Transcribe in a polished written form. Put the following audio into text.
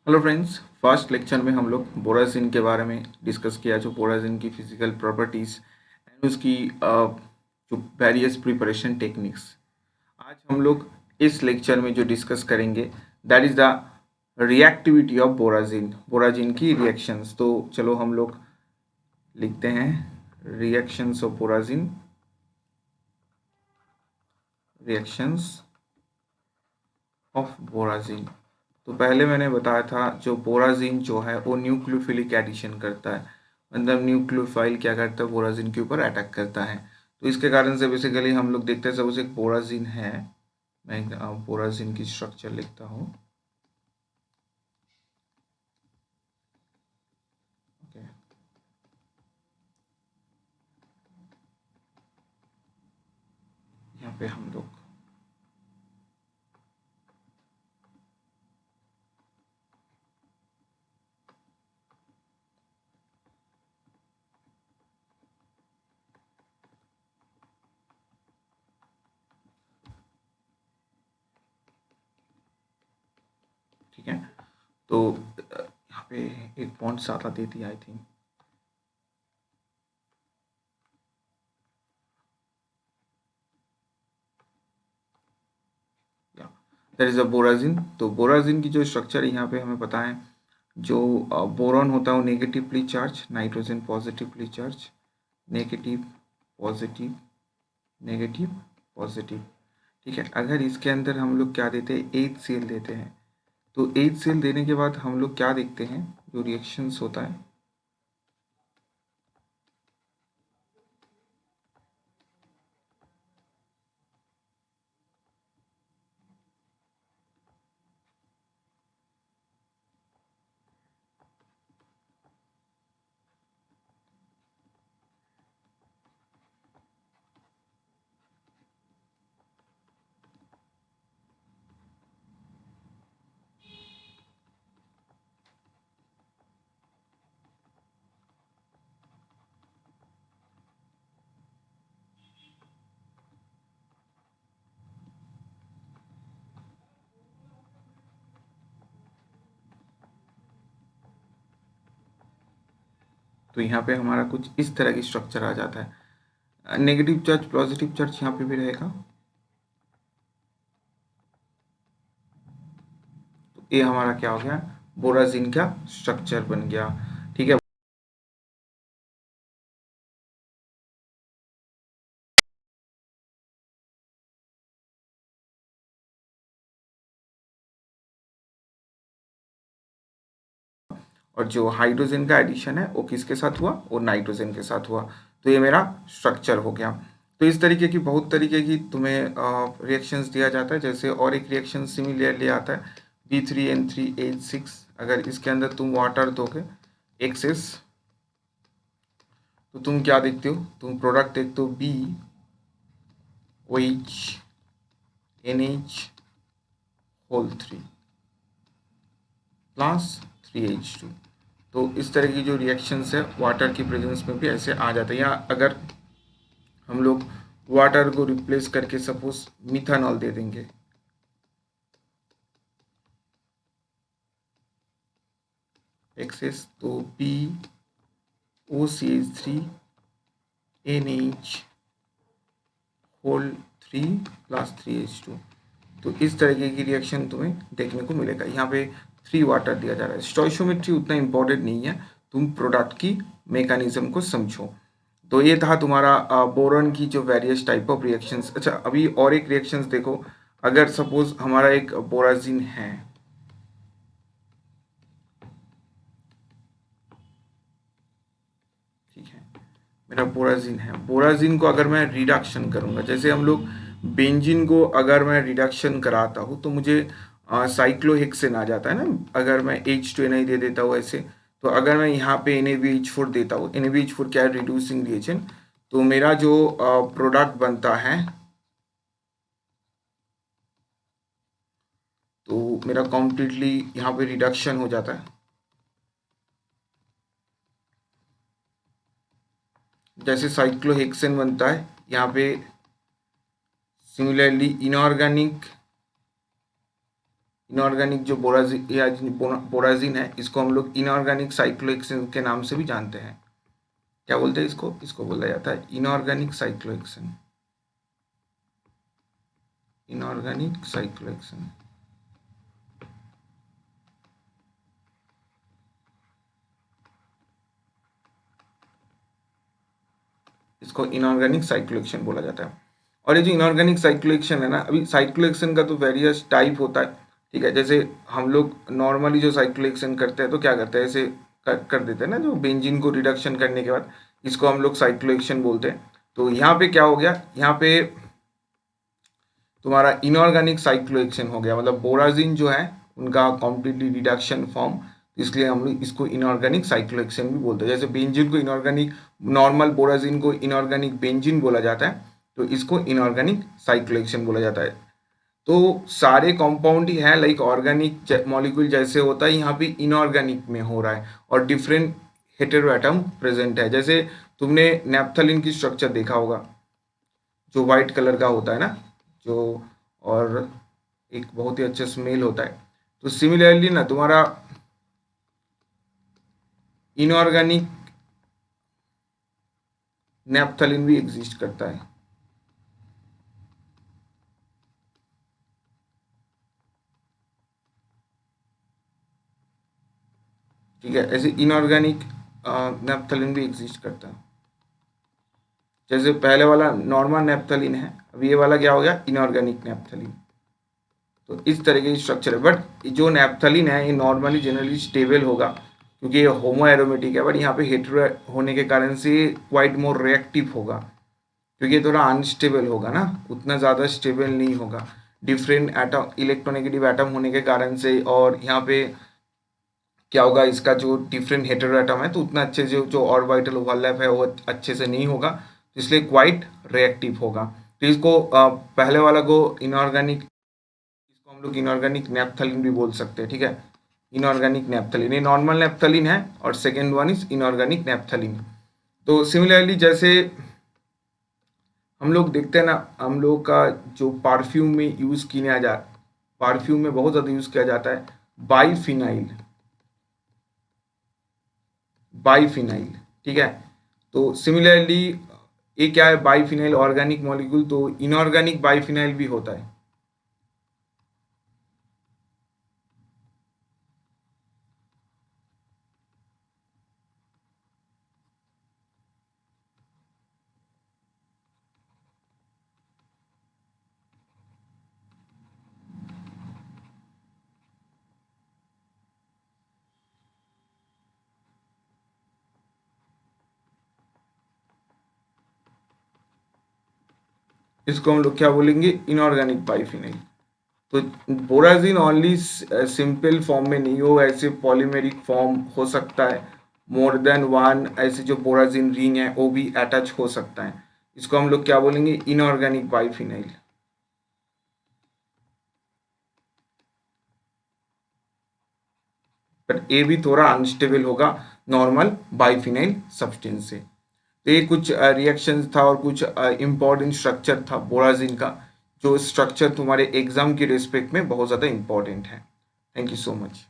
Hello friends, first lecture में हम लोग बोराजिन के बारे में डिस्कस किया, जो बोराजिन की फिजिकल प्रॉपर्टीज एंड उसकी जो वेरियस प्रिपरेशन टेक्निक्स। आज हम लोग इस लेक्चर में जो डिस्कस करेंगे that is the reactivity of borazine, borazine की रिएक्शंस। तो चलो हम लोग लिखते हैं reactions of borazine, reactions of borazine. तो पहले मैंने बताया था जो बोराजिन जो है वो न्यूक्लियोफिलिक एडिशन करता है, मतलब न्यूक्लियोफाइल क्या करता है, बोराजिन के ऊपर अटैक करता है। तो इसके कारण से बेसिकली हम लोग देखते हैं सपोज एक बोराजिन है। मैं बोराजिन की स्ट्रक्चर लिखता हूँ। ओके, यहाँ पे हम लोग ठीक है। तो यहाँ पे एक पॉइंट ज़्यादा दे दिया I think. That is a borazine. तो बोराजिन की जो स्ट्रक्चर यहाँ पे हमें पता है, जो बोरॉन होता है वो negatively charge, nitrogen positively charge, negative positive, negative positive. ठीक है। अगर इसके अंदर हम लोग क्या देते हैं, HCl देते हैं। तो HCl देने के बाद हम लोग क्या देखते हैं, जो रिएक्शंस होता है, तो यहाँ पे हमारा कुछ इस तरह की स्ट्रक्चर आ जाता है। नेगेटिव चार्ज पॉजिटिव चार्ज यहाँ पे भी रहेगा। तो ये हमारा क्या हो गया, बोराजिन का स्ट्रक्चर बन गया। ठीक है। और जो हाइड्रोजन का एडिशन है वो किसके साथ हुआ, वो नाइट्रोजन के साथ हुआ। तो ये मेरा स्ट्रक्चर हो गया। तो इस तरीके की बहुत तरीके की तुम्हें रिएक्शंस दिया जाता है। जैसे और एक रिएक्शन सिमिलरली आता है B3N3H6। अगर इसके अंदर तुम वाटर दोगे एक्सेस, तो तुम क्या देखते हो, तुम प्रोडक्ट देखते हो BOH NH3 प्लस 3H2। तो इस तरह की जो रिएक्शंस है वाटर की प्रेजेंस में भी ऐसे आ जाते हैं। या अगर हम लोग वाटर को रिप्लेस करके सपोज मिथानॉल दे देंगे, एक्सेस, तो BOCH3NH प्लस 3H2। तो इस तरीके की रिएक्शन तुम्हें देखने को मिलेगा। यहाँ पे 3 वाटर दिया जा रहा है। स्टोइशियोमेट्री उतना इंपॉर्टेंट नहीं है, तुम प्रोडक्ट की मैकेनिज्म को समझो। तो ये था तुम्हारा बोरॉन की जो वेरियस टाइप ऑफ रिएक्शंस। अच्छा, अभी और एक रिएक्शंस देखो। अगर सपोज हमारा एक बोराजिन है, ठीक है, मेरा बोराजिन है। बोराजिन को अगर मैं रिडक्शन करूंगा, जैसे हम लोग बेंजीन को अगर मैं रिडक्शन कराता हूँ तो मुझे साइक्लोहेक्सेन आ जाता है ना। अगर मैं H2 दे देता हूँ ऐसे, तो अगर मैं यहाँ पे NaBH4 देता हूँ, NaBH4 क्या है, रिड्यूसिंग रिएजेंट। तो मेरा जो प्रोडक्ट बनता है, तो मेरा कम्प्लीटली यहाँ पे रिडक्शन हो जाता है। जैसे साइक्लोहेक्सेन बनता है यहाँ पे, सिमिलरली इनऑर्गेनिक इनऑर्गेनिक जो बोराजिन है, इसको हम लोग इनऑर्गेनिक साइक्लोहेक्सेन के नाम से भी जानते हैं। क्या बोलते हैं इसको? इसको बोला जाता है इनऑर्गेनिक साइक्लोहेक्सेन। Inorganic cyclohexane. इसको इनऑर्गेनिक साइक्लोहेक्सेन बोला जाता है। और ये जो इनऑर्गेनिक साइक्लोहेक्सेन है ना, अभी साइक्लोहेक्सेन का तो वेरियस टाइप होता है, ठीक है। जैसे हम लोग नॉर्मली जो साइक्लोहेक्सेन करते हैं तो क्या करते हैं, ऐसे कर देते हैं ना, जो बेंजीन को रिडक्शन करने के बाद, इसको हम लोग साइक्लोहेक्सेन बोलते हैं। तो यहाँ पे क्या हो गया, यहाँ पे तुम्हारा इनऑर्गेनिक साइक्लोहेक्सेन हो गया, मतलब बोराजिन जो है उनका कॉम्प्लीटली रिडक्शन फॉर्म, इसलिए हम लोग इसको इनऑर्गेनिक साइक्लोहेक्सेन भी बोलते हैं। जैसे बेंजीन को इनऑर्गेनिक, नॉर्मल बोराजिन को इनऑर्गेनिक बेंजीन बोला जाता है, तो इसको इनऑर्गेनिक साइक्लोहेक्सेन बोला जाता है। तो सारे कंपाउंड ही है लाइक ऑर्गेनिक मॉलिक्यूल जैसे होता है, यहाँ पे इनऑर्गेनिक में हो रहा है और डिफरेंट हेटेरो एटम प्रेजेंट है। जैसे तुमने नैप्थलीन की स्ट्रक्चर देखा होगा, जो वाइट कलर का होता है ना, जो और एक बहुत ही अच्छा स्मेल होता है। तो सिमिलरली ना तुम्हारा इनऑर्गेनिक नैप्थलीन भी एग्जिस्ट करता है, ठीक है। ऐसे इनऑर्गेनिक नैप्थलीन भी एग्जिस्ट करता है। जैसे पहले वाला नॉर्मल नैप्थलीन है, अब ये वाला क्या हो गया, इनऑर्गेनिक नैप्थलीन। तो इस तरह की स्ट्रक्चर है। बट जो नैप्थलीन है ये नॉर्मली जनरली स्टेबल होगा, क्योंकि ये होमो एरोमेटिक है, बट यहाँ पे हेटेरो होने के कारण से क्वाइट मोर रिएक्टिव होगा, क्योंकि ये थोड़ा अनस्टेबल होगा ना, उतना ज़्यादा स्टेबल नहीं होगा, डिफरेंट एटम, इलेक्ट्रोनेगेटिव एटम होने के कारण से। और यहाँ पे क्या होगा, इसका जो डिफरेंट हेटेरो एटम है तो उतना अच्छे से जो ऑर्बिटल ओवरलैप है वो अच्छे से नहीं होगा, तो इसलिए क्वाइट रिएक्टिव होगा। तो इसको पहले वाला को इनऑर्गेनिक, इसको हम लोग इनऑर्गेनिक नैप्थलीन भी बोल सकते हैं, ठीक है। इनऑर्गेनिक नैप्थलीन, ये नॉर्मल नैप्थलीन है और second one is inorganic naphthalene. तो सिमिलरली जैसे हम लोग देखते हैं ना, हम लोग का जो परफ्यूम में यूज़ किया जा, परफ्यूम में बहुत ज़्यादा यूज़ किया जाता है बाईफिनाइल, बाईफिनाइल, ठीक है। तो सिमिलरली ये क्या है, बाईफिनाइल ऑर्गेनिक मॉलिक्यूल, तो इनऑर्गेनिक बाईफिनाइल भी होता है। इसको हम लोग क्या बोलेंगे, इनऑर्गेनिक बाईफिनाइल। तो बोराजिन ओनली सिंपल फॉर्म में नहीं हो, ऐसे पॉलीमेरिक फॉर्म हो सकता है, मोर देन वन ऐसे जो बोराजिन रिंग है वो भी अटैच हो सकता है, इसको हम लोग क्या बोलेंगे, इनऑर्गेनिक बाईफिनाइल। बट ये भी थोड़ा अनस्टेबल होगा नॉर्मल बाईफिनाइल सब्सटेंस से। तो ये कुछ रिएक्शंस था और कुछ इम्पोर्टेंट स्ट्रक्चर था बोराजिन का, जो स्ट्रक्चर तुम्हारे एग्जाम के रिस्पेक्ट में बहुत ज़्यादा इंपॉर्टेंट है। Thank you so much.